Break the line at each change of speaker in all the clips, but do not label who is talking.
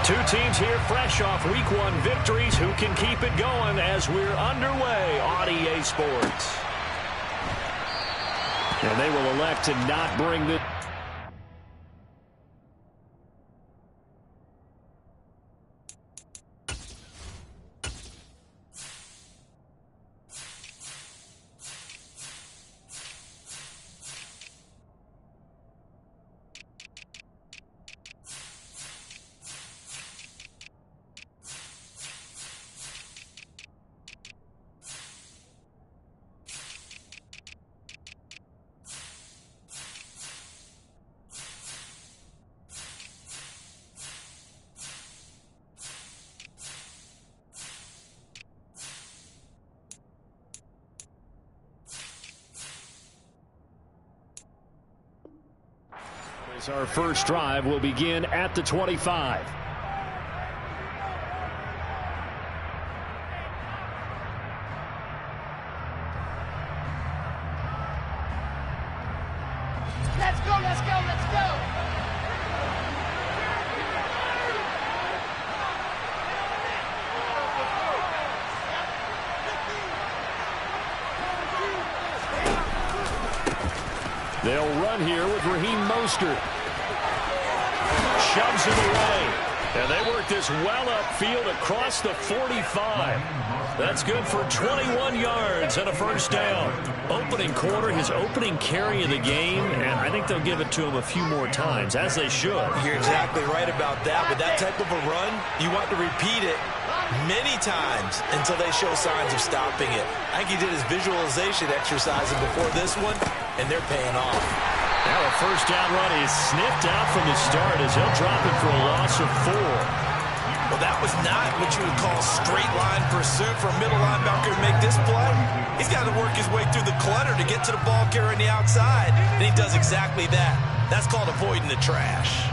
Two teams here fresh off Week 1 victories. Who can keep it going as we're underway on EA Sports? And they will elect to not bring the... Our first drive will begin at the 25.
Let's go, let's go, let's go!
They'll run here with Raheem Mostert. Shoves it away. And they work this well upfield across the 45. That's good for 21 yards and a first down. Opening quarter, his opening carry of the game, and I think they'll give it to him a few more times, as they should.
You're exactly right about that. With that type of a run, you want to repeat it many times until they show signs of stopping it. I think he did his visualization exercising before this one, and they're paying off.
Now a first down run is sniffed out from the start as he'll drop it for a loss of 4.
Well, that was not what you would call straight line pursuit for a middle linebacker to make this play. He's got to work his way through the clutter to get to the ball carrier on the outside, and he does exactly that. That's called avoiding the trash.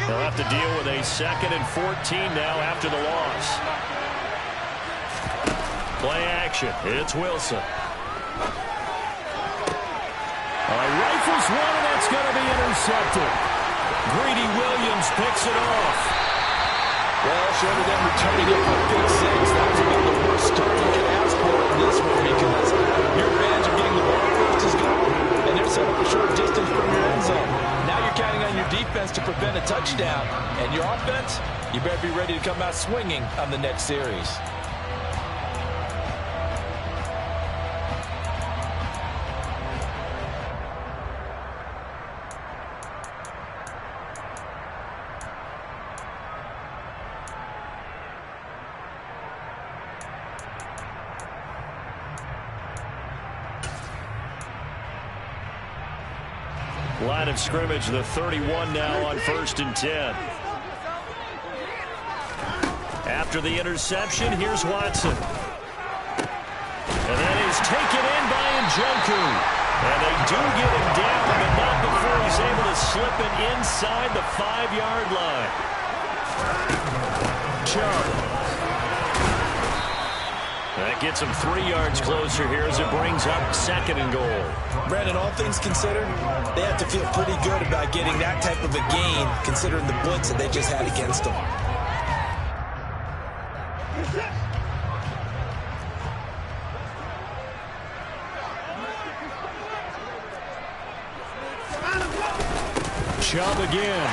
They'll have to deal with a 2nd and 14 now after the loss. Play action. It's Wilson. Rifles one, and that's going to be intercepted. Greedy Williams picks it off.
Well, short of them returning it for pick 6, that was about the worst start you can ask for in this one because your fans are getting the ball first is gone, and they're set up a short distance from your end zone. Now you're counting on your defense to prevent a touchdown, and your offense, you better be ready to come out swinging on the next series.
Line of scrimmage, the 31 now on 1st and 10. After the interception, here's Watson. And that is taken in by Njoku. And they do get him down, but not before he's able to slip it inside the 5-yard line. Chubb. That gets him 3 yards closer here as it brings up 2nd and goal.
Brandon, all things considered, they have to feel pretty good about getting that type of a gain, considering the blitz that they just had against them.
Chubb again.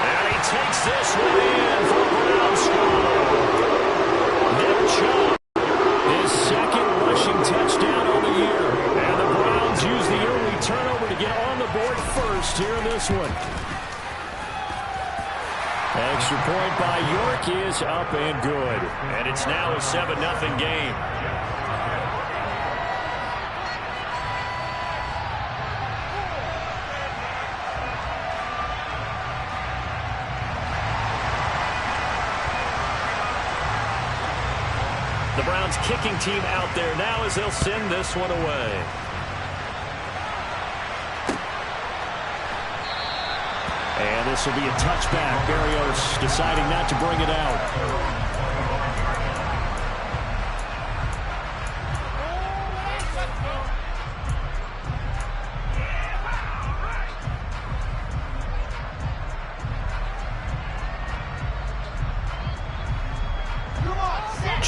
And he takes this one in for a Brown score. Nick Chubb, his 2nd rushing touchdown on the year. And the Browns use the early turnover to get on the board first here in this one. Extra point by York is up and good. And it's now a 7-0 game. The Browns kicking team out there now as they'll send this one away. And this will be a touchback. Barrios deciding not to bring it out.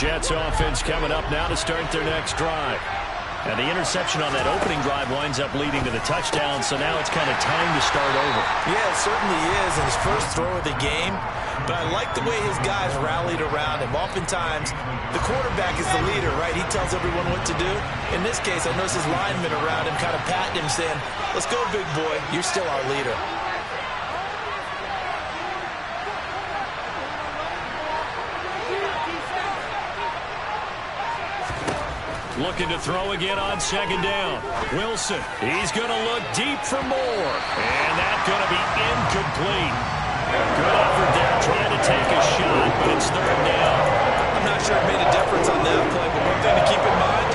Jets offense coming up now to start their next drive. And the interception on that opening drive winds up leading to the touchdown, so now it's kind of time to start over.
Yeah, it certainly is in his first throw of the game. But I like the way his guys rallied around him. Oftentimes, the quarterback is the leader, right? He tells everyone what to do. In this case, I noticed his linemen around him kind of patting him, saying, "Let's go, big boy. You're still our leader."
Looking to throw again on second down. Wilson, he's going to look deep for more. And that's going to be incomplete. Good effort there trying to take a shot, but it's third down.
I'm not sure it made a difference on that play, but one thing to keep in mind,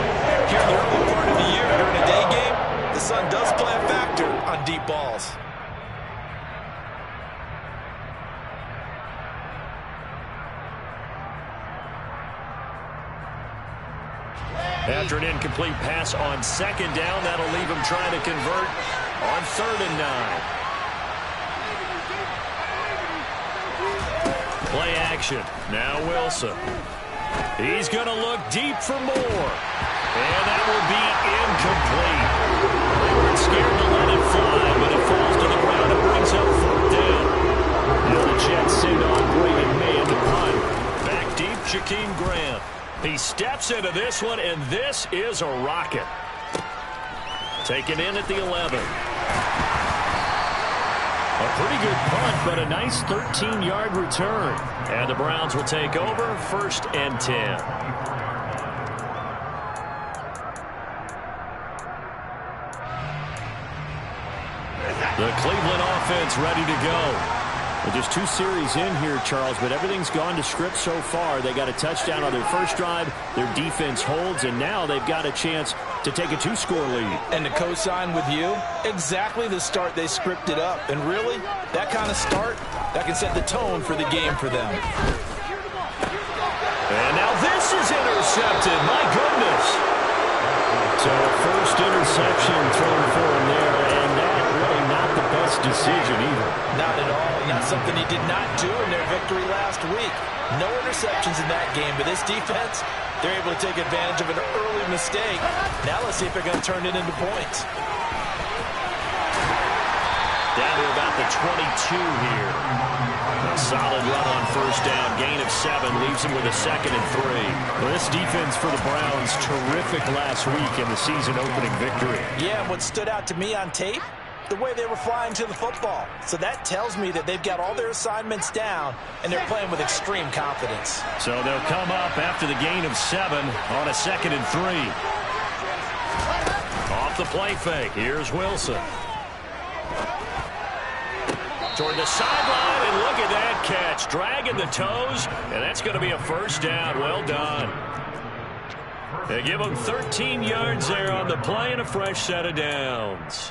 here in the early part of the year, during a day game, the sun does play a factor on deep balls.
After an incomplete pass on second down, that'll leave him trying to convert on 3rd and 9. Play action. Now Wilson. He's going to look deep for more. And that will be incomplete. They weren't scared to let it fly, but it falls to the ground and brings up 4th down. Now the Jets send on Brady Man to punt. Back deep, Jakeem Grant. He steps into this one, and this is a rocket. Taken in at the 11. A pretty good punt, but a nice 13-yard return. And the Browns will take over 1st and 10. The Cleveland offense ready to go. Well, just 2 series in here, Charles, but everything's gone to script so far. They got a touchdown on their first drive. Their defense holds, and now they've got a chance to take a 2-score lead.
And to co-sign with you, exactly the start they scripted up. And really, that kind of start, that can set the tone for the game for them.
And now this is intercepted. My goodness. So first interception thrown for him there, and that really not the best decision either.
Not at all. Not something he did not do in their victory last week. No interceptions in that game, but this defense, they're able to take advantage of an early mistake. Now let's see if they're going to turn it into points.
Down to about the 22 here. A solid run on first down. Gain of 7 leaves him with a 2nd and 3. Well, this defense for the Browns, terrific last week in the season-opening victory.
Yeah, and what stood out to me on tape, the way they were flying to the football. So that tells me that they've got all their assignments down, and they're playing with extreme confidence.
So they'll come up after the gain of 7 on a 2nd and 3. Off the play fake. Here's Wilson. Toward the sideline, and look at that catch. Dragging the toes, and that's going to be a first down. Well done. They give them 13 yards there on the play and a fresh set of downs.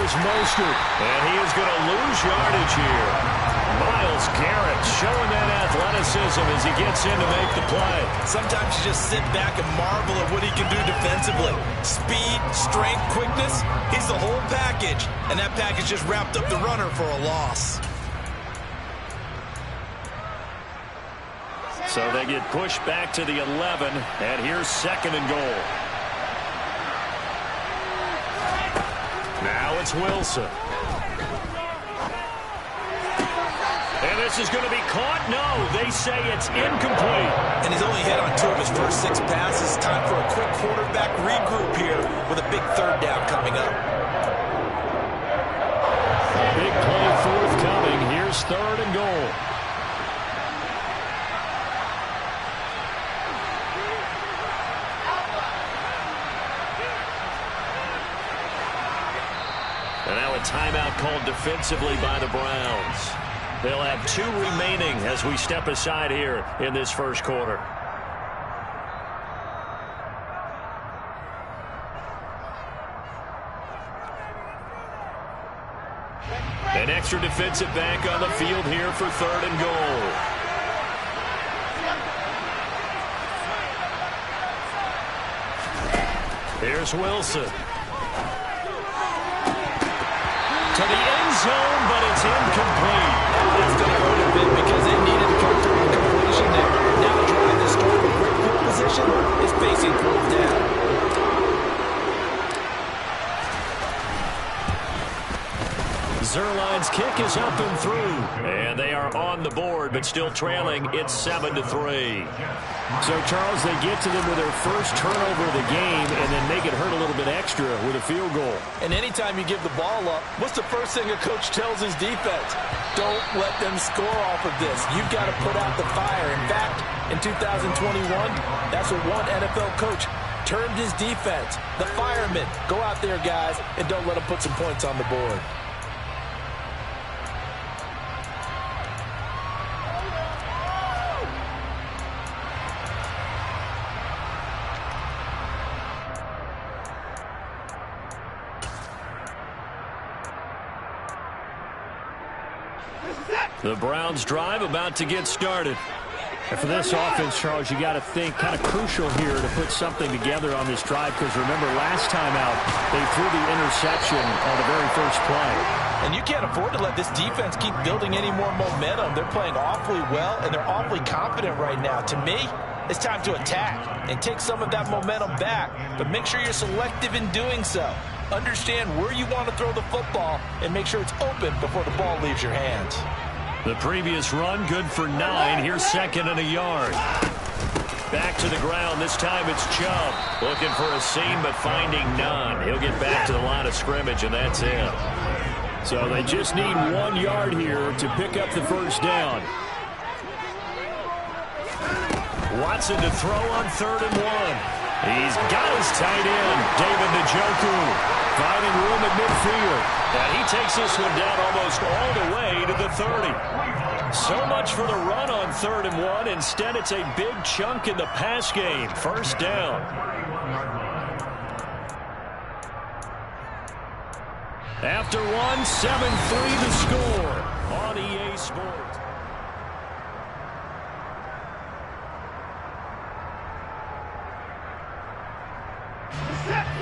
Mostert, and he is going to lose yardage here. Myles Garrett showing that athleticism as he gets in to make the play.
Sometimes you just sit back and marvel at what he can do defensively. Speed, strength, quickness, he's the whole package. And that package just wrapped up the runner for a loss.
So they get pushed back to the 11, and here's 2nd and goal. Now it's Wilson. And this is going to be caught. No, they say it's incomplete.
And he's only hit on 2 of his first 6 passes. Time for a quick quarterback regroup here with a big 3rd down coming up.
Big play forthcoming. Here's 3rd and goal. And now a timeout called defensively by the Browns. They'll have 2 remaining as we step aside here in this first quarter. extra defensive back on the field here for 3rd and goal. Here's Wilson. To the end zone, but it's incomplete.
That's going to hurt a bit because they needed to come through with completion there. Now the drive that started with great field position is facing 4th down.
Zerline's kick is up and through. And they are on the board, but still trailing. It's 7-3. So, Charles, they get to them with their first turnover of the game and then make it hurt a little bit extra with a field goal.
And anytime you give the ball up, what's the first thing a coach tells his defense? Don't let them score off of this. You've got to put out the fire. In fact, in 2021, that's what one NFL coach termed his defense. The firemen. Go out there, guys, and don't let them put some points on the board.
The Browns drive about to get started. And for this offense, Charles, you got to think kind of crucial here to put something together on this drive because remember last time out they threw the interception on the very first play.
And you can't afford to let this defense keep building any more momentum. They're playing awfully well and they're awfully confident right now. To me, it's time to attack and take some of that momentum back, but make sure you're selective in doing so. Understand where you want to throw the football and make sure it's open before the ball leaves your hands.
The previous run, good for 9. Here's 2nd and a yard. Back to the ground. This time it's Chubb. Looking for a seam, but finding none. He'll get back to the line of scrimmage, and that's it. So they just need 1 yard here to pick up the first down. Watson to throw on 3rd and 1. He's got his tight end, David Njoku, finding room at midfield. And he takes this one down almost all the way to the 30. So much for the run on 3rd and 1. Instead, it's a big chunk in the pass game. First down. After 1, 7-3 the score on EA Sports.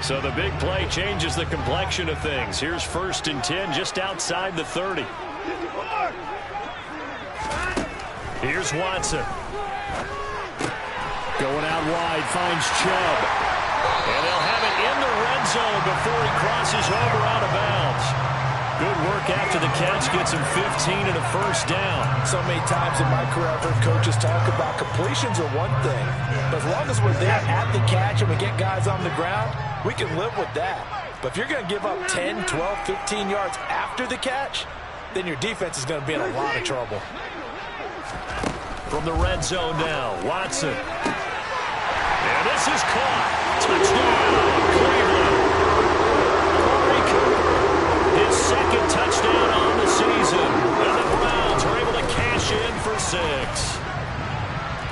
So the big play changes the complexion of things. Here's 1st and 10 just outside the 30. Here's Watson. Going out wide, finds Chubb. And they'll have it in the red zone before he crosses over out of bounds. Good work after the catch gets him 15 and a first down.
So many times in my career I've heard coaches talk about completions are one thing, but as long as we're there at the catch and we get guys on the ground, we can live with that. But if you're going to give up 10, 12, 15 yards after the catch, then your defense is going to be in a lot of trouble.
From the red zone now, Watson. And this is caught. Touchdown, Cleveland. Corey Cooper, his 2nd touchdown on the season. And the Browns are able to cash in for 6.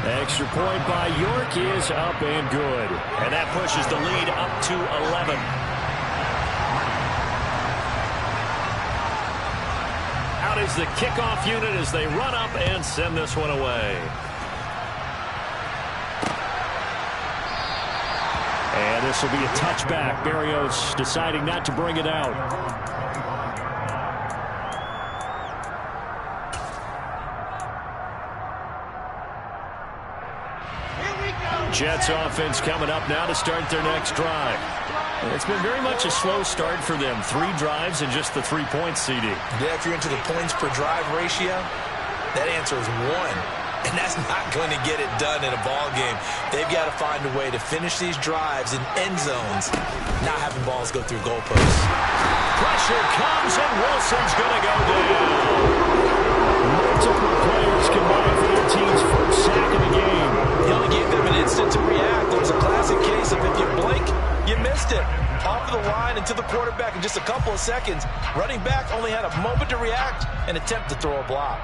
Extra point by York is up and good. And that pushes the lead up to 11. Out is the kickoff unit as they run up and send this one away. And this will be a touchback. Berrios deciding not to bring it out. Jets offense coming up now to start their next drive. It's been very much a slow start for them. 3 drives and just the 3 points, CD.
Yeah, if you're into the points per drive ratio, that answer is 1. And that's not going to get it done in a ball game. They've got to find a way to finish these drives in end zones, not having balls go through goalposts.
Pressure comes, and Wilson's going to go down. Multiple players combined for their team's first sack of the game.
He only gave them an instant to react. It was a classic case of if you blink, you missed it. Off the line and to the quarterback in just a couple of seconds. Running back only had a moment to react and attempt to throw a block.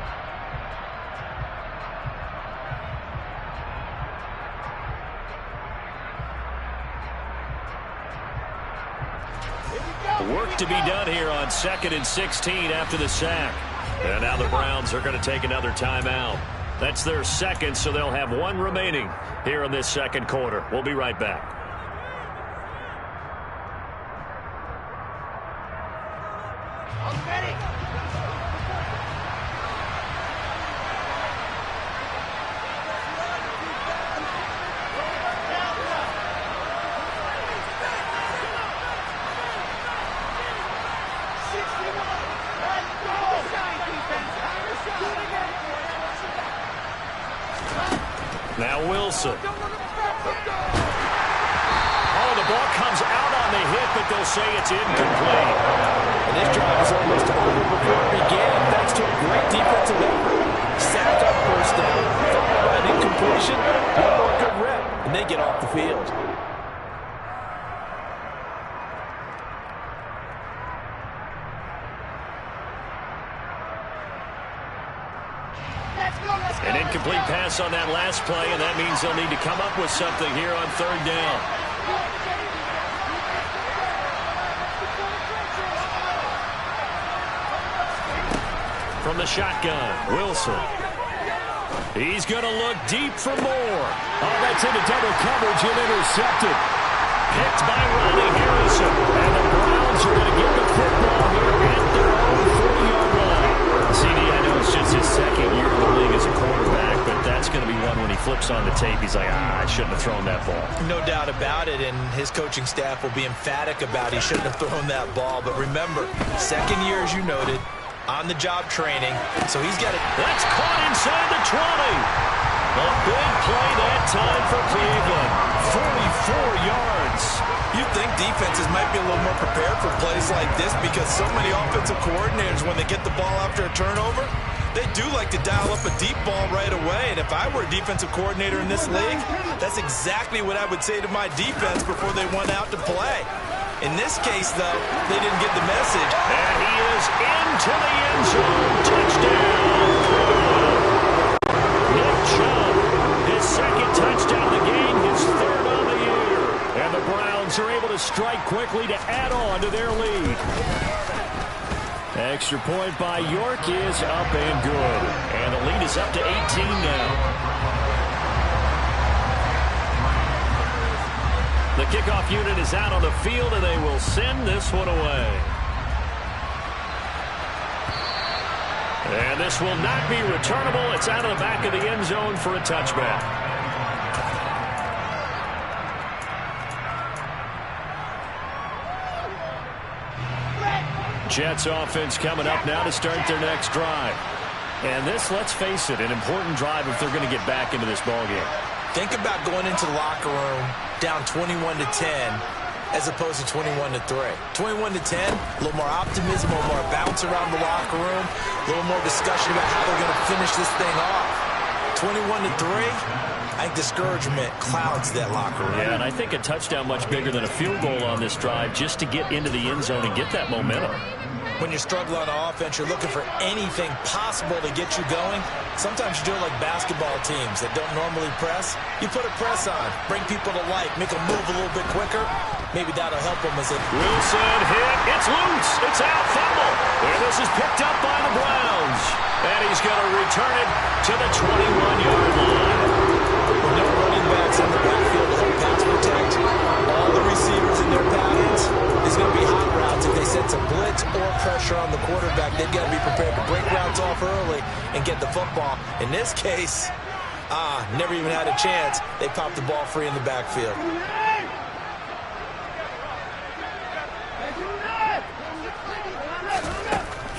Here we go.
Work to be done here on 2nd and 16 after the sack. And now the Browns are going to take another timeout. That's their second, so they'll have one remaining here in this second quarter. We'll be right back. Now Wilson. Oh, the ball comes out on the hit, but they'll say it's incomplete.
And this drive is almost over before it began, thanks to a great defensive effort. Sacked up first down, followed by an incompletion, one more good rep, and they get off the field.
An incomplete pass on that last play, and that means they'll need to come up with something here on 3rd down. From the shotgun, Wilson. He's going to look deep for more. Oh, that's into double coverage and intercepted. Picked by Ronnie Harrison. And the Browns are going to get the football here at their own 40-yard line. CD, I know it's just his second year in the league as a quarterback, but that's going to be one when he flips on the tape. He's like, I shouldn't have thrown that ball.
No doubt about it, and his coaching staff will be emphatic about he shouldn't have thrown that ball. But remember, second year, as you noted, on-the-job training, so he's got it.
That's caught inside the 20. A big play that time for Cleveland. 44 yards.
You'd think defenses might be a little more prepared for plays like this because so many offensive coordinators, when they get the ball after a turnover, they do like to dial up a deep ball right away. And if I were a defensive coordinator in this league, that's exactly what I would say to my defense before they went out to play. In this case, though, they didn't get the message.
And he is into the end zone. Touchdown. Nick Chubb, his second touchdown of the game, his 3rd on the year. And the Browns are able to strike quickly to add on to their lead. Extra point by York is up and good. And the lead is up to 18 now. The kickoff unit is out on the field, and they will send this one away. And this will not be returnable. It's out of the back of the end zone for a touchback. Jets offense coming up now to start their next drive. And this, let's face it, an important drive if they're going to get back into this ballgame.
Think about going into the locker room down 21-10 as opposed to 21-3. 21-10, a little more optimism, a little more bounce around the locker room, a little more discussion about how they're going to finish this thing off. 21-3, I think discouragement clouds that locker room.
Yeah, and I think a touchdown much bigger than a field goal on this drive just to get into the end zone and get that momentum.
When you're struggling on offense, you're looking for anything possible to get you going. Sometimes you do it like basketball teams that don't normally press. You put a press on, bring people to life, make them move a little bit quicker. Maybe that'll help them as they...
Wilson hit. It's loose. It's out. Fumble. And this is picked up by the Browns. And he's going to return it to the 21-yard line.
With no running backs in the backfield to help pass protect, all the receivers in their patterns is going to be hot routes. If they sense a blitz or pressure on the quarterback, they've got to be prepared to break routes off early and get the football. In this case, never even had a chance. They popped the ball free in the backfield.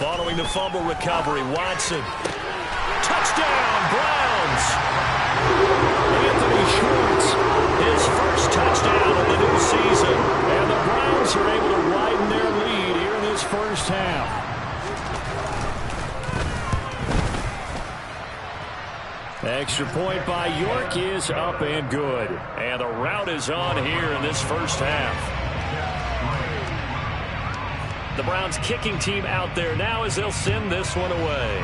Following the fumble recovery, Watson. Touchdown, Browns! Anthony Schwartz, his first touchdown of the new season. And the Browns are able to widen their lead here in this first half. Extra point by York is up and good. And the route is on here in this first half. The Browns kicking team out there now as they'll send this one away.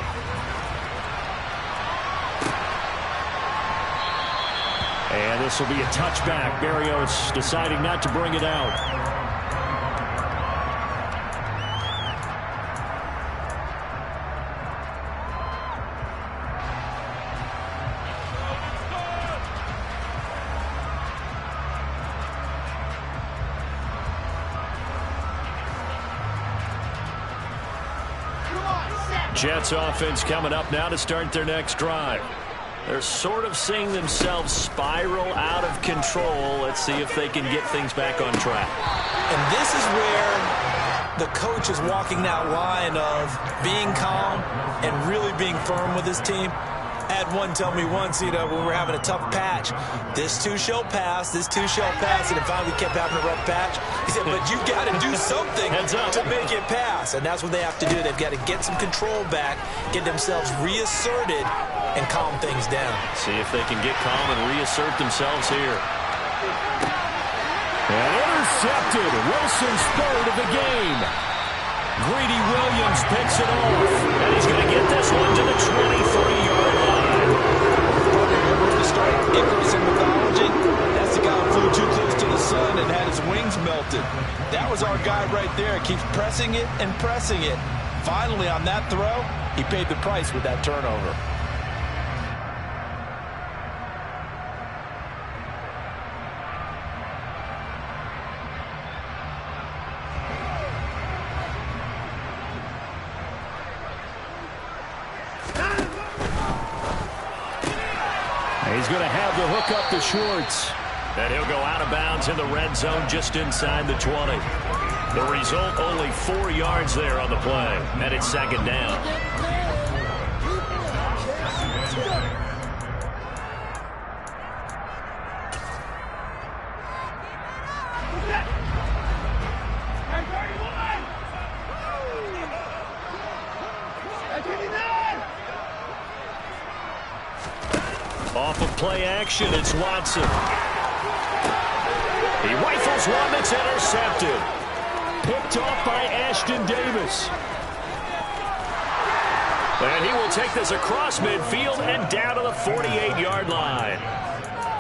And this will be a touchback. Berrios deciding not to bring it out. Jets offense coming up now to start their next drive. They're sort of seeing themselves spiral out of control. Let's see if they can get things back on track.
And this is where the coach is walking that line of being calm and really being firm with his team. I had one tell me once, when we were having a tough patch, this too shall pass, and it finally kept having a rough patch. He said, but you got to do something to make it pass, and that's what they have to do. They've got to get some control back, get themselves reasserted, and calm things down.
See if they can get calm and reassert themselves here. And intercepted. Wilson's third of the game. Greedy Williams picks it off, and he's going to get this one to the 23-yard line.
To start Nicholson mythology, that's the guy who flew too close to the sun and had his wings melted. That was our guy right there. Keeps pressing it and pressing it. Finally, on that throw, he paid the price with that turnover.
He's going to have the hook up to Schwartz. And he'll go out of bounds in the red zone just inside the 20. The result, only 4 yards there on the play. And it's second down. Off of play action, it's Watson. He rifles one that's intercepted. Picked off by Ashton Davis. And he will take this across midfield and down to the 48-yard line.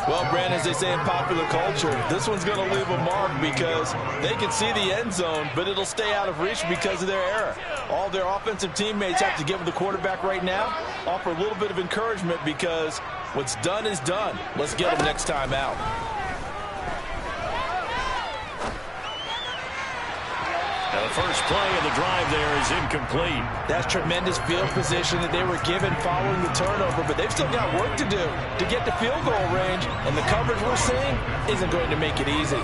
Well, Brandon, as they say in popular culture, this one's going to leave a mark because they can see the end zone, but it'll stay out of reach because of their error. All their offensive teammates have to give the quarterback right now, offer a little bit of encouragement because what's done is done. Let's get them next time out.
Now the first play of the drive there is incomplete.
That's tremendous field position that they were given following the turnover, but they've still got work to do to get to field goal range, and the coverage we're seeing isn't going to make it easy.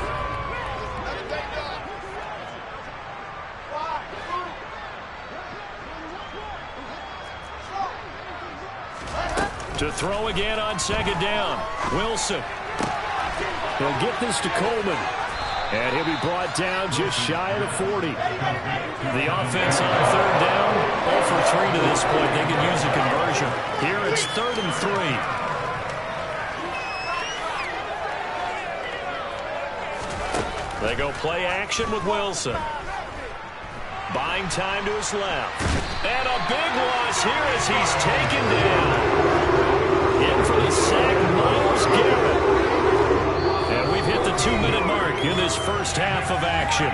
To throw again on second down. Wilson. He'll get this to Coleman. And he'll be brought down just shy of the 40. The offense on third down, 0 for 3 to this point. They can use a conversion. Here it's 3rd and 3. They go play action with Wilson. Buying time to his left. And a big loss here as he's taken down. In for the sack, Myles Garrett. And we've hit the 2-minute mark in this first half of action.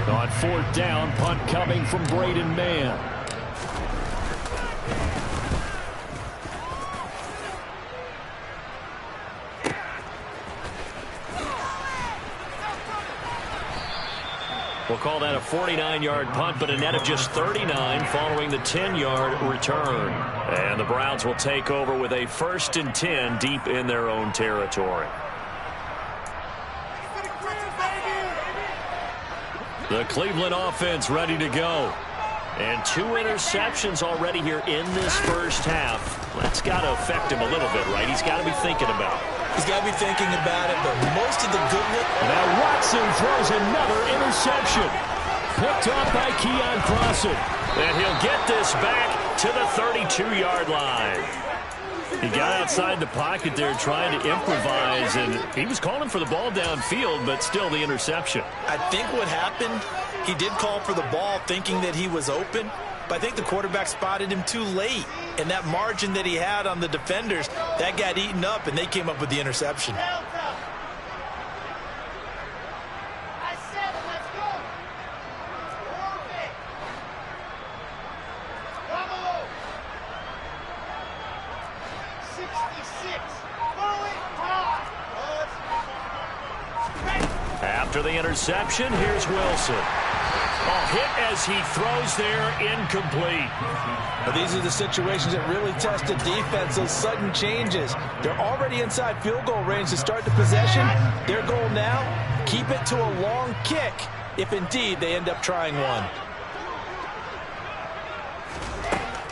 On 4th down, punt coming from Braden Mann. We'll call that a 49-yard punt, but a net of just 39 following the 10-yard return. And the Browns will take over with a 1st and 10 deep in their own territory. The Cleveland offense ready to go. And 2 interceptions already here in this first half. That's got to affect him a little bit, right? He's got to be thinking about it.
He's got to be thinking about it, but most of the good look.
Now Watson throws another interception. Picked off by Keon Crossen. And he'll get this back to the 32-yard line. He got outside the pocket there trying to improvise, and he was calling for the ball downfield, but still the interception.
I think what happened, he did call for the ball thinking that he was open, but I think the quarterback spotted him too late. And that margin that he had on the defenders, that got eaten up, and they came up with the interception.
After the interception, here's Wilson. Hit as he throws there, incomplete.
Well, these are the situations that really test the defense, those sudden changes. They're already inside field goal range to start the possession. Their goal now, keep it to a long kick, if indeed they end up trying one.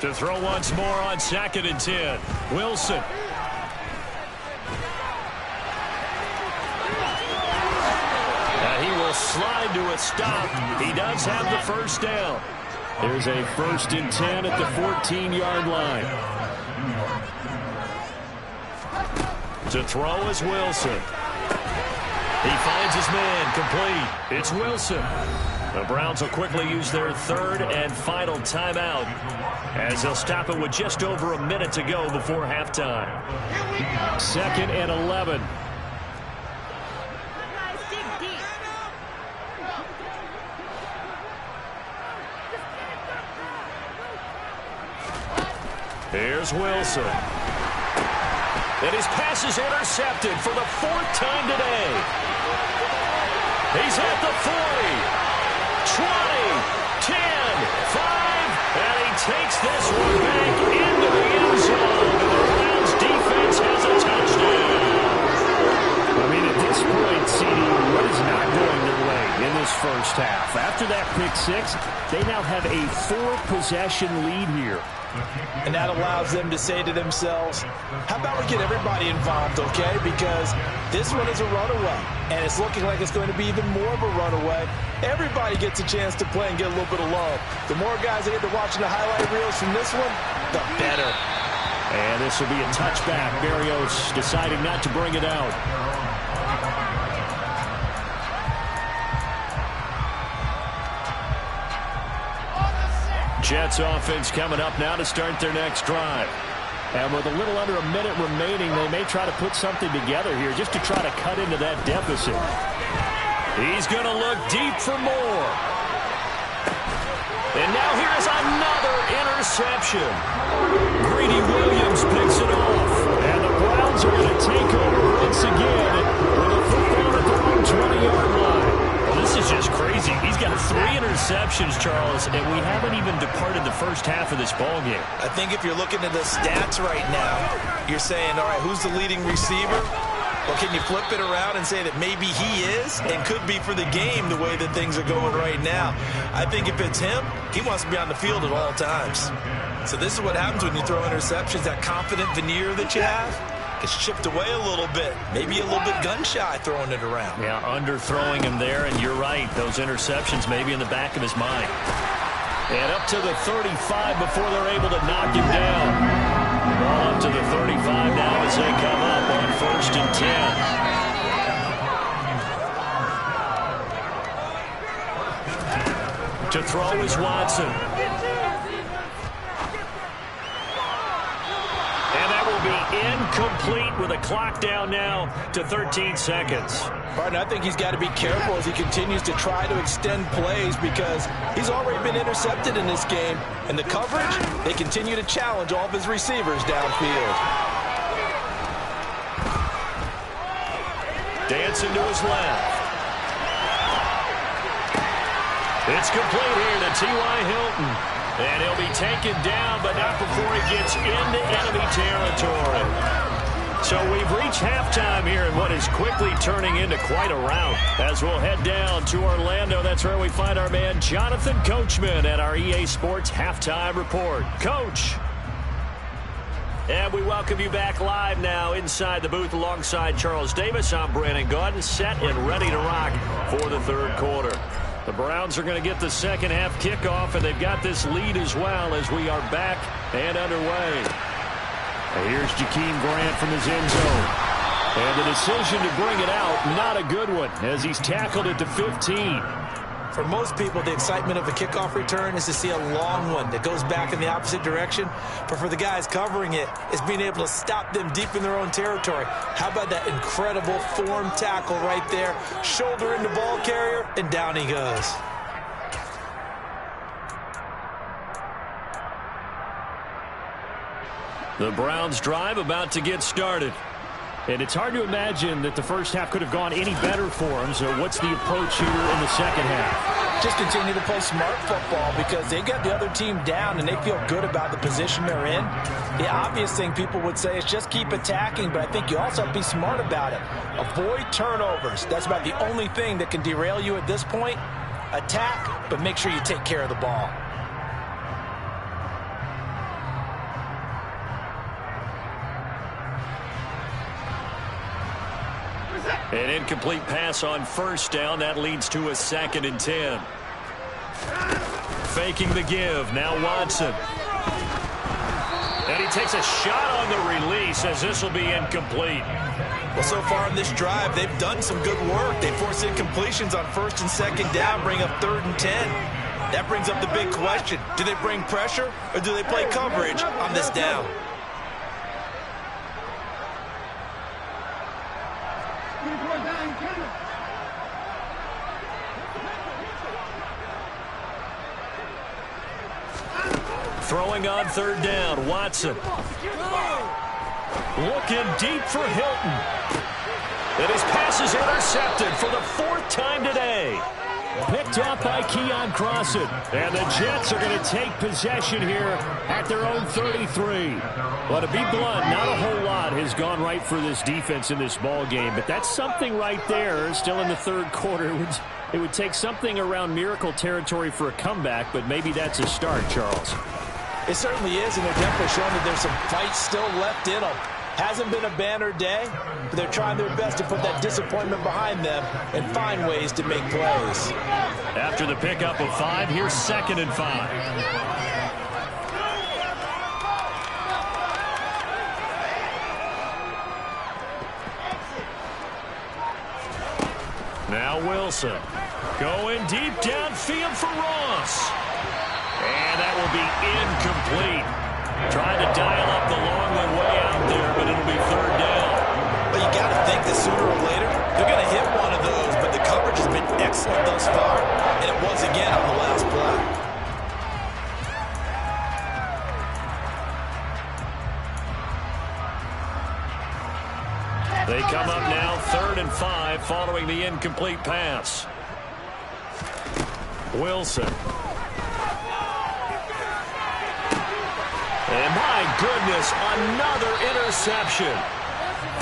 To throw once more on 2nd and 10. Wilson. He will slide to a stop. He does have the first down. There's a 1st and 10 at the 14-yard line. To throw is Wilson. He finds his man, complete. It's Wilson. The Browns will quickly use their 3rd and final timeout as they'll stop it with just over a minute to go before halftime. 2nd and 11. Here's Wilson. And his pass is intercepted for the 4th time today. He's at the 40, 20, 10, 5, and he takes this one back into the end zone. And the Browns defense has a touchdown. I mean, at this point, CD, what is not going their way in this first half? After that pick six, they now have a 4-possession lead here.
And that allows them to say to themselves, how about we get everybody involved, okay? Because this one is a runaway, and it's looking like it's going to be even more of a runaway. Everybody gets a chance to play and get a little bit of love. The more guys that get to watching the highlight reels from this one, the better.
And this will be a touchback. Berrios deciding not to bring it out. Jets offense coming up now to start their next drive. And with a little under a minute remaining, they may try to put something together here just to try to cut into that deficit. He's going to look deep for more. And now here's another interception. Greedy Williams picks it off. And the Browns are going to take over once again with a football at their own 20-yard line. Well, this is just crazy. He's got 3 interceptions, Charles, and we haven't even departed the first half of this ballgame.
I think if you're looking at the stats right now, you're saying, all right, who's the leading receiver? Well, can you flip it around and say that maybe he is and could be for the game the way that things are going right now? I think if it's him, he wants to be on the field at all times. So this is what happens when you throw interceptions. That confident veneer that you have gets chipped away a little bit. Maybe a little bit gun-shy throwing it around.
Yeah, underthrowing him there, and you're right. Those interceptions may be in the back of his mind. And up to the 35 before they're able to knock him down. Ball up to the 35 now as they come up on 1st and 10. To throw is Watson. And that will be incomplete with a clock down now to 13 seconds.
Partner, I think he's got to be careful as he continues to try to extend plays because he's already been intercepted in this game. And the coverage, they continue to challenge all of his receivers downfield.
Dancing to his left. It's complete here to T.Y. Hilton. And he'll be taken down, but not before he gets into enemy territory. So we've reached halftime here in what is quickly turning into quite a rout. As we'll head down to Orlando, that's where we find our man Jonathan Coachman at our EA Sports Halftime Report. Coach. And we welcome you back live now inside the booth alongside Charles Davis. I'm Brandon Gaudin, set and ready to rock for the 3rd quarter. The Browns are going to get the second half kickoff, and they've got this lead as well as we are back and underway. Here's Jakeem Grant from his end zone. And the decision to bring it out, not a good one, as he's tackled at the 15.
For most people, the excitement of a kickoff return is to see a long one that goes back in the opposite direction. But for the guys covering it, it's being able to stop them deep in their own territory. How about that incredible form tackle right there? Shoulder into ball carrier, and down he goes.
The Browns drive about to get started. And it's hard to imagine that the first half could have gone any better for them. So what's the approach here in the second half?
Just continue to play smart football because they got the other team down and they feel good about the position they're in. The obvious thing people would say is just keep attacking, but I think you also have to be smart about it. Avoid turnovers. That's about the only thing that can derail you at this point. Attack, but make sure you take care of the ball.
An incomplete pass on first down. That leads to a 2nd and 10. Faking the give. Now Watson. And he takes a shot on the release as this will be incomplete.
Well, so far in this drive, they've done some good work. They force incompletions on 1st and 2nd down, bring up 3rd and 10. That brings up the big question. Do they bring pressure or do they play coverage on this down?
Throwing on 3rd down, Watson. Looking deep for Hilton. And his pass is intercepted for the 4th time today. Picked up by Keon Crossan. And the Jets are going to take possession here at their own 33. Well, to be blunt, not a whole lot has gone right for this defense in this ball game. But that's something right there. Still in the 3rd quarter. It would take something around miracle territory for a comeback, but maybe that's a start, Charles.
It certainly is, and they're definitely showing that there's some fight still left in them. Hasn't been a banner day, but they're trying their best to put that disappointment behind them and find ways to make plays.
After the pickup of 5, here's 2nd and 5. Now Wilson going deep downfield for Ross. And that will be incomplete. Trying to dial up the long way out there, but it'll be 3rd down.
But you got to think that sooner or later, they're going to hit one of those. But the coverage has been excellent thus far, and it was again on the last play.
They come up now 3rd and 5 following the incomplete pass. Wilson. And my goodness, another interception.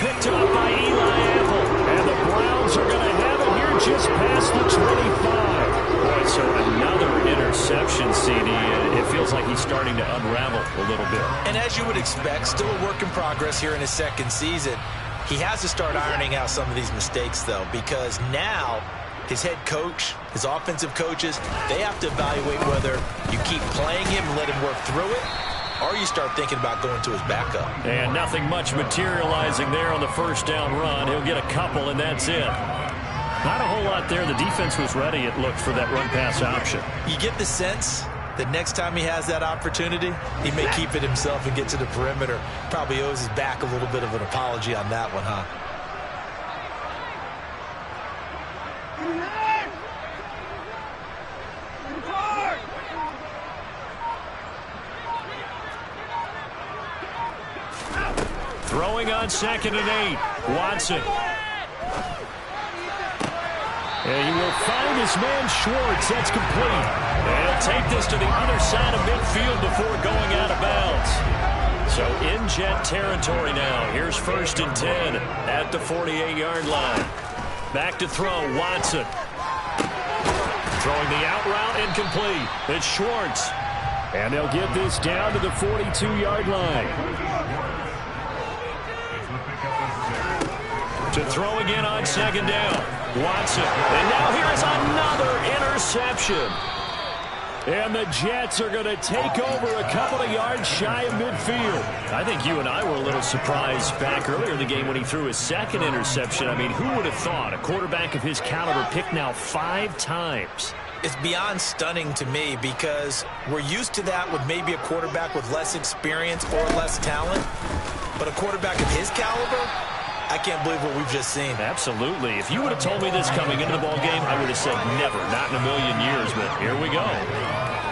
Picked up by Eli Apple. And the Browns are going to have it here just past the 25. Boy, so another interception, CD. It feels like he's starting to unravel a little bit.
And as you would expect, still a work in progress here in his 2nd season. He has to start ironing out some of these mistakes, though, because now his head coach, his offensive coaches, they have to evaluate whether you keep playing him and let him work through it, or you start thinking about going to his backup.
And nothing much materializing there on the 1st down run. He'll get a couple, and that's it. Not a whole lot there. The defense was ready, it looked, for that run-pass option.
You get the sense that next time he has that opportunity, he may keep it himself and get to the perimeter. Probably owes his back a little bit of an apology on that one, huh?
Throwing on 2nd and 8. Watson. And he will find his man Schwartz. That's complete. And he'll take this to the other side of midfield before going out of bounds. So in Jet territory now. Here's 1st and 10 at the 48-yard line. Back to throw, Watson. Throwing the out route, incomplete. It's Schwartz. And they'll get this down to the 42-yard line. To throw again on 2nd down. Watson. And now here's another interception. And the Jets are going to take over a couple of yards shy of midfield. I think you and I were a little surprised back earlier in the game when he threw his 2nd interception. I mean, who would have thought a quarterback of his caliber picked now 5 times?
It's beyond stunning to me because we're used to that with maybe a quarterback with less experience or less talent. But a quarterback of his caliber, I can't believe what we've just seen.
Absolutely. If you would have told me this coming into the ballgame, I would have said never, not in a million years, but here we go.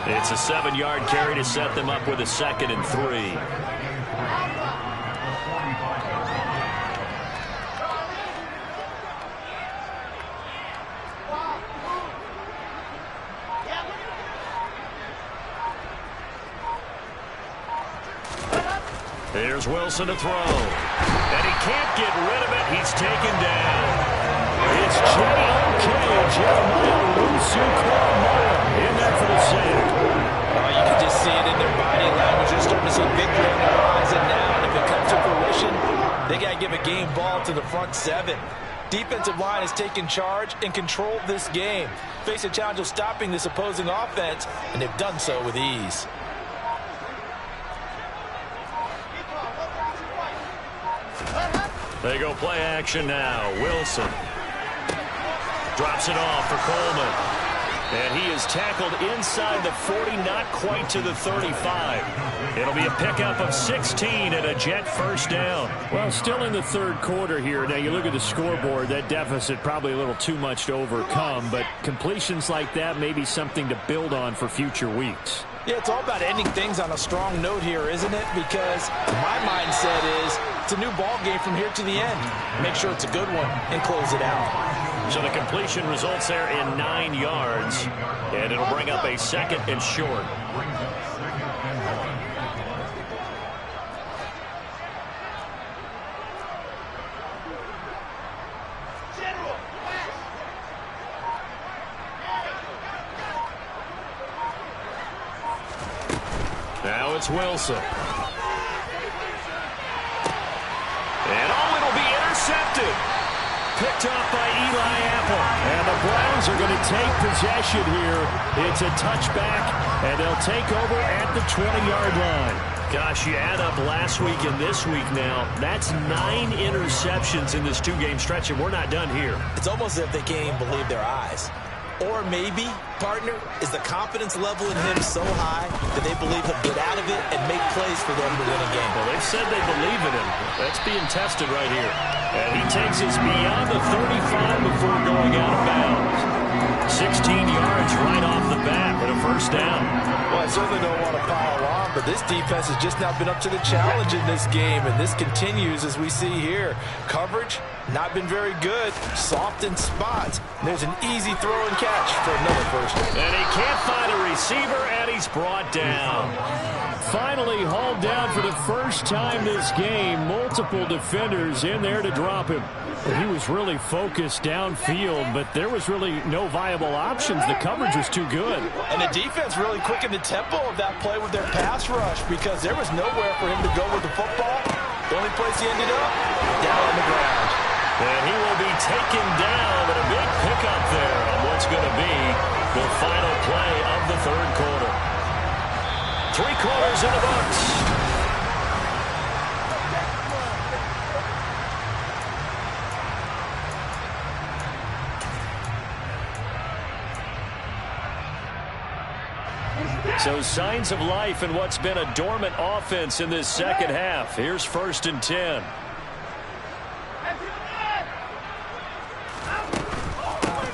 It's a 7-yard carry to set them up with a 2nd and 3. Here's Wilson to throw. And he can't get rid of it. He's taken down. It's J.O.K. Jeremiah Owusu-Koramoah in there for the sack.
Oh, you can just see it in their body language. You're starting to see victory on the horizon now. And if it comes to fruition, they got to give a game ball to the front seven. Defensive line has taken charge and controlled this game. Face a challenge of stopping this opposing offense, and they've done so with ease.
They go play action now. Wilson drops it off for Coleman. And he is tackled inside the 40, not quite to the 35. It'll be a pickup of 16 and a Jet first down.
Well, still in the third quarter here. Now, you look at the scoreboard, that deficit probably a little too much to overcome, but completions like that may be something to build on for future weeks.
Yeah, it's all about ending things on a strong note here, isn't it? Because my mindset is it's a new ball game from here to the end. Make sure it's a good one and close it out.
So the completion results there in 9 yards, and it'll bring up a second and short. Now it's Wilson. And it'll be intercepted. Picked off by Eli Apple.
And the Browns are going to take possession here. It's a touchback, and they'll take over at the 20-yard line.
Gosh, you add up last week and this week now. That's 9 interceptions in this 2-game stretch, and we're not done here.
It's almost as if they can't even believe their eyes. Or maybe, partner, is the confidence level in him so high that they believe he'll get out of it and make plays for them to win a game.
Well, they've said they believe in him. That's being tested right here. And he takes us beyond the 35 before going out of bounds. 16 yards right off the bat with a first down.
Well, I certainly don't want to pile on, but this defense has just not been up to the challenge in this game, and this continues as we see here. Coverage, not been very good. Soft in spots. There's an easy throw and catch for another first down.
And he can't find a receiver, and he's brought down.
Finally hauled down for the first time this game. Multiple defenders in there to drop him. He was really focused downfield, but there was really no viable options. The coverage was too good.
And the defense really quickened the tempo of that play with their pass rush because there was nowhere for him to go with the football. The only place he ended up, down on the ground.
And he will be taken down, but a big pickup there on what's going to be the final play of the third quarter. 3 quarters in the books. So signs of life in what's been a dormant offense in this second half. Here's 1st and 10.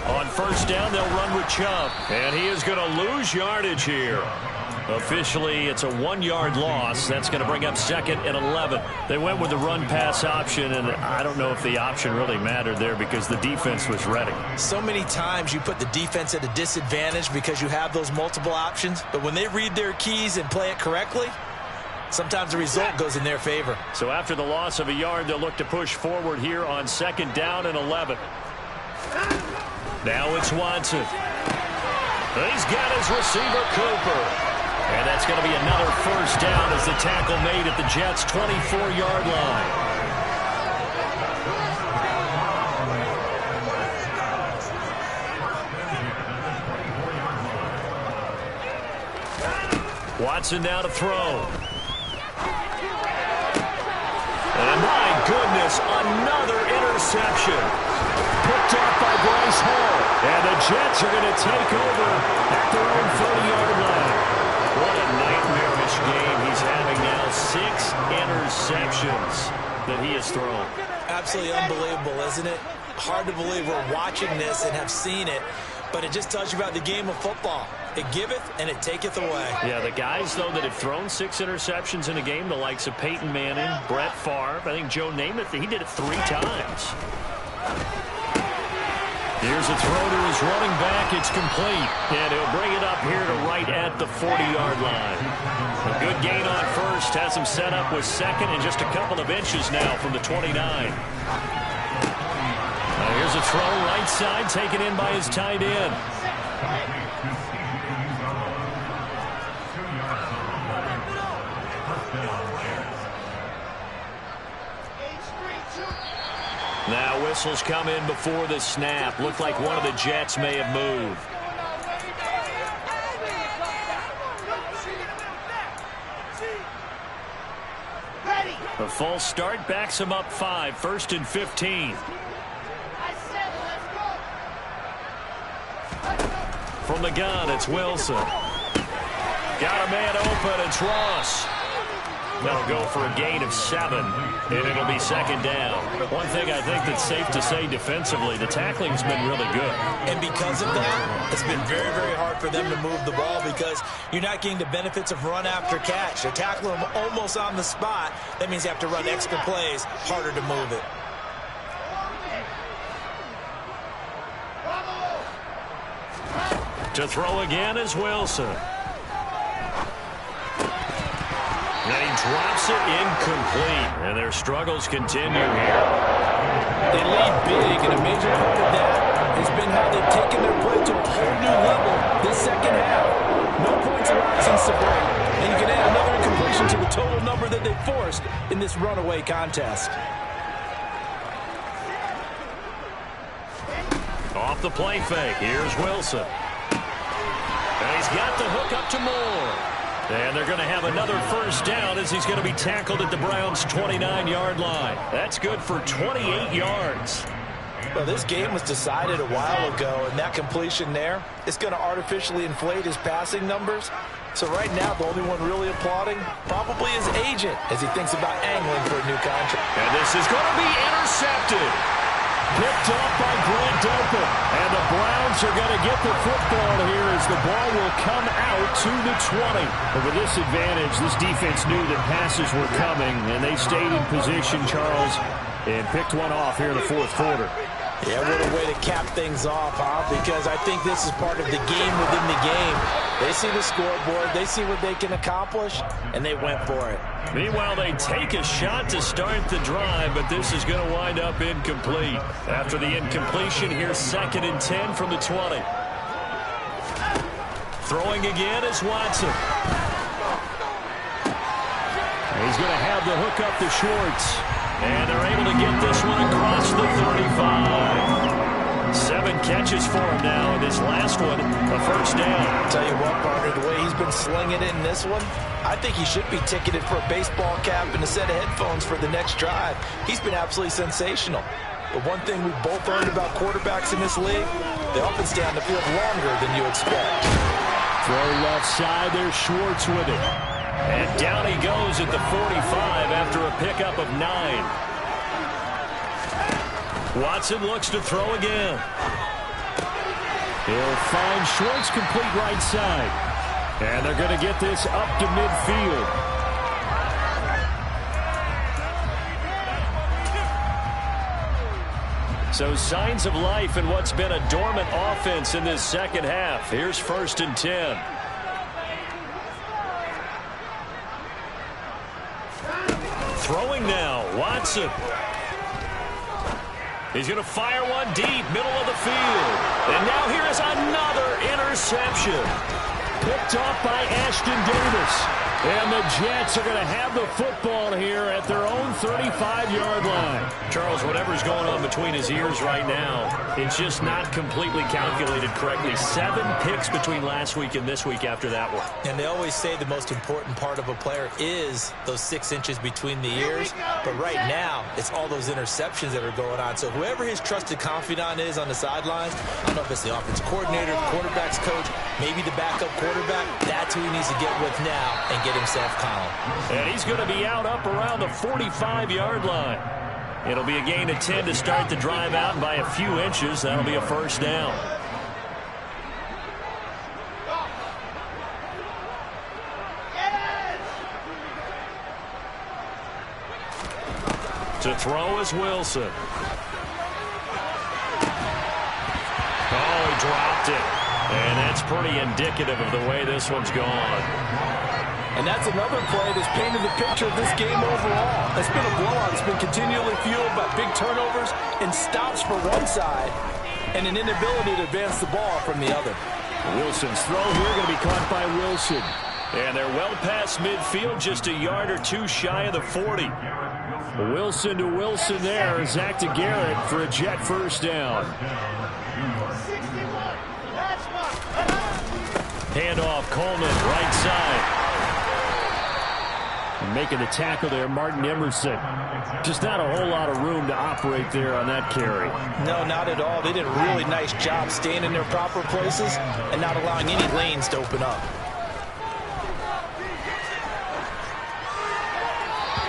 On first down, they'll run with Chubb. And he is going to lose yardage here. Officially, it's a 1-yard loss. That's going to bring up 2nd and 11. They went with the run-pass option, and I don't know if the option really mattered there because the defense was ready.
So many times you put the defense at a disadvantage because you have those multiple options, but when they read their keys and play it correctly, sometimes the result goes in their favor.
So after the loss of a yard, they'll look to push forward here on 2nd down and 11. Now it's Watson. He's got his receiver, Cooper. And that's going to be another first down as the tackle made at the Jets' 24-yard line. Watson now to throw. And my goodness, another interception. Picked off by Bryce Hall. And the Jets are going to take over at their own 30-yard line. What a nightmarish game he's having now. 6 interceptions that he has thrown.
Absolutely unbelievable, isn't it? Hard to believe we're watching this and have seen it, but it just tells you about the game of football. It giveth and it taketh away.
Yeah, the guys, though, that have thrown 6 interceptions in a game, the likes of Peyton Manning, Brett Favre, I think Joe Namath, he did it 3 times.
Here's a throw to his running back. It's complete. And he'll bring it up here to right at the 40-yard line. A good gain on first. Has him set up with second and just a couple of inches now from the 29. Here's a throw right side, taken in by his tight end. Now whistles come in before the snap. Looked like one of the Jets may have moved. A false start backs him up 5, 1st and 15. From the gun, it's Wilson. Got a man open, it's Ross. That'll go for a gain of 7, and it'll be second down. One thing I think that's safe to say defensively, the tackling's been really good.
And because of that, it's been very, very hard for them to move the ball because you're not getting the benefits of run after catch. They're tackling them almost on the spot. That means you have to run extra plays, harder to move it.
To throw again is Wilson. And he drops it incomplete. And their struggles continue here.
They lead big, and a major part of that has been how they've taken their play to a whole new level this second half. No points allowed since the break. And you can add another incompletion to the total number that they forced in this runaway contest.
Off the play fake. Here's Wilson. And he's got the hook up to Moore. And they're going to have another first down as he's going to be tackled at the Browns' 29-yard line. That's good for 28 yards.
Well, this game was decided a while ago, and that completion there is going to artificially inflate his passing numbers. So right now, the only one really applauding probably his agent as he thinks about angling for a new contract.
And this is going to be intercepted. Picked off by Grant Delpit. And the Browns are going to get the football here as the ball will come out to the 20. But with this advantage, this defense knew that passes were coming, and they stayed in position, Charles, and picked one off here in the fourth quarter.
Yeah, what a way to cap things off, huh? Because I think this is part of the game within the game. They see the scoreboard, they see what they can accomplish, and they went for it.
Meanwhile, they take a shot to start the drive, but this is going to wind up incomplete. After the incompletion, here's 2nd and 10 from the 20. Throwing again is Watson. He's going to have the hook up to Schwartz. And they're able to get this one across the 35. 7 catches for him now, and this last one, a first down.
I'll tell you what, partner, the way he's been slinging it in this one, I think he should be ticketed for a baseball cap and a set of headphones for the next drive. He's been absolutely sensational. But one thing we've both learned about quarterbacks in this league, they often stay on the field longer than you expect.
Throw left side, there's Schwartz with it. And down he goes at the 45 after a pickup of 9. Watson looks to throw again. He'll find Schwartz complete right side. And they're going to get this up to midfield. So signs of life in what's been a dormant offense in this second half. Here's 1st and 10. Throwing now, Watson. He's going to fire one deep, middle of the field. And now here is another interception. Picked off by Ashton Davis. And the Jets are going to have the football here at their own 35-yard line. Charles, whatever's going on between his ears right now, it's just not completely calculated correctly. 7 picks between last week and this week after that one.
And they always say the most important part of a player is those 6 inches between the ears. But right now, it's all those interceptions that are going on. So whoever his trusted confidant is on the sidelines, I don't know if it's the offensive coordinator, the quarterback's coach, maybe the backup quarterback, that's who he needs to get with now and get himself calm.
And he's going to be out up around the 45-yard line. It'll be a gain of 10 to start the drive out, and by a few inches, that'll be a first down. To throw is Wilson.
dropped it. And that's pretty indicative of the way this one's gone.
And that's another play that's painted the picture of this game overall. It's been a blowout. It's been continually fueled by big turnovers and stops for one side and an inability to advance the ball from the other.
Wilson's throw here going to be caught by Wilson. And they're well past midfield, just a yard or two shy of the 40. Wilson to Wilson there. Zach to Garrett for a Jet first down. Handoff, Coleman, right side. Making the tackle there, Martin Emerson. Just not a whole lot of room to operate there on that carry.
No, not at all. They did a really nice job staying in their proper places and not allowing any lanes to open up.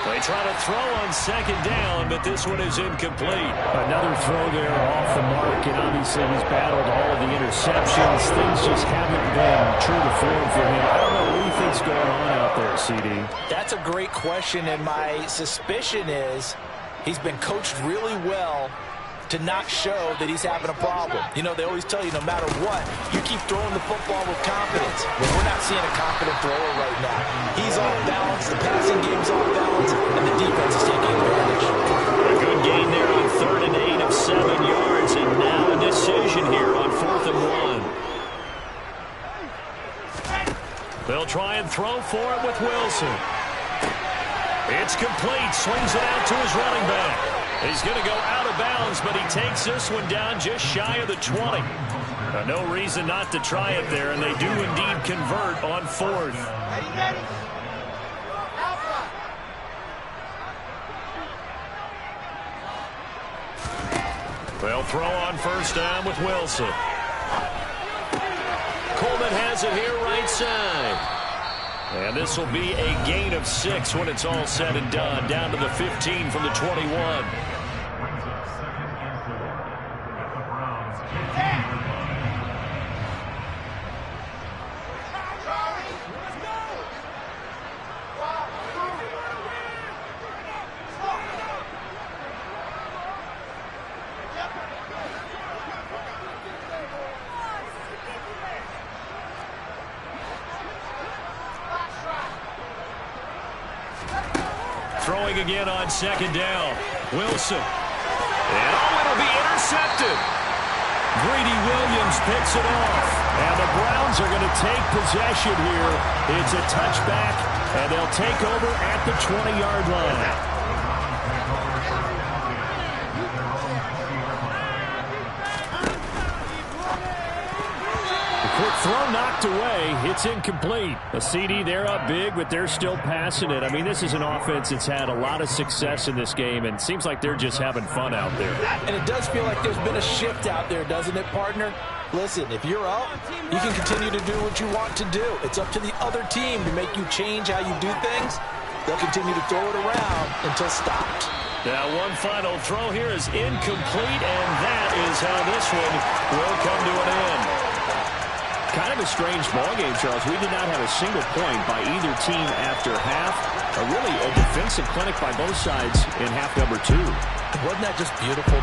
They try to throw on second down, but this one is incomplete.
Another throw there off the mark, and obviously he's battled all of the interceptions. Things just haven't been true to form for him. I don't know what he thinks going on out there, CD.
That's a great question, and my suspicion is he's been coached really well to not show that he's having a problem. You know, they always tell you no matter what, you keep throwing the football with confidence. But we're not seeing a confident thrower right now. He's off balance, the passing game's off balance, and the defense is taking advantage.
A good gain there on 3rd and 8 of 7 yards, and now a decision here on 4th and 1. They'll try and throw for it with Wilson. It's complete, swings it out to his running back. He's going to go out of bounds, but he takes this one down just shy of the 20. No reason not to try it there, and they do indeed convert on 4th. They'll throw on first down with Wilson. Coleman has it here right side. And this will be a gain of 6 when it's all said and done. Down to the 15 from the 21. Throwing again on second down. Wilson. And it'll be intercepted. Greedy Williams picks it off. And the Browns are going to take possession here. It's a touchback, and they'll take over at the 20-yard line. Quick throw knocked away. It's incomplete. A CD, they're up big, but they're still passing it. I mean, this is an offense that's had a lot of success in this game, and seems like they're just having fun out there.
And it does feel like there's been a shift out there, doesn't it, partner? Listen, if you're up, you can continue to do what you want to do. It's up to the other team to make you change how you do things. They'll continue to throw it around until stopped.
Now, one final throw here is incomplete, and that is how this one will come to an end.
Kind of a strange ballgame, Charles. We did not have a single point by either team after half. Really a defensive clinic by both sides in half number 2.
Wasn't that just beautiful?